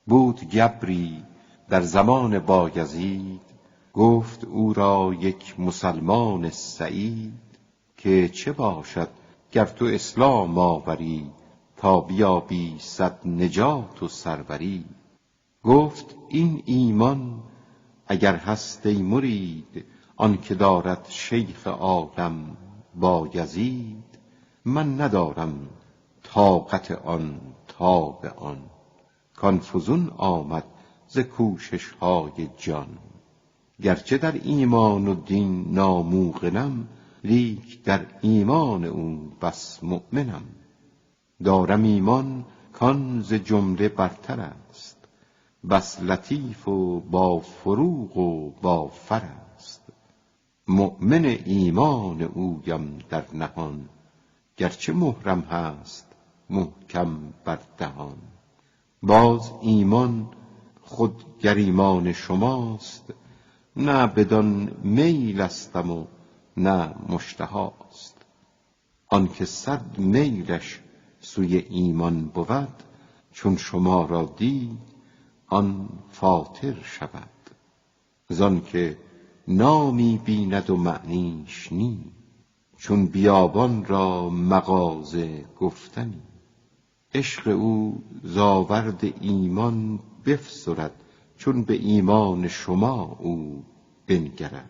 بود گبری در زمان بایزید، گفت او را یک مسلمان سعید که چه باشد گر تو اسلام آوری، تا بیابی صد نجات و سروری. گفت این ایمان اگر هست ای مرید، آن که دارد شیخ عالم بایزید. من ندارم طاقت آن تاب آن، کان فزون آمد ز کوشش های جان. گرچه در ایمان و دین ناموقنم، لیک در ایمان او بس مؤمنم. دارم ایمان کان ز جمله برتر است، بس لطیف و با فروغ و با فر است. مؤمن ایمان اویم در نهان، گرچه مهرم هست محکم بر دهان. باز ایمان خود گر ایمان شماست، نه بدان میل استم و نه مشتهاست. آن که 100 میلش سوی ایمان بود، چون شما را دید آن فاتر شود. زان که نامی بیند و معنیش نی، چون بیابان را مغازه گفتنی. عشق او زاورد ایمان بفسرد، چون به ایمان شما او بنگرد.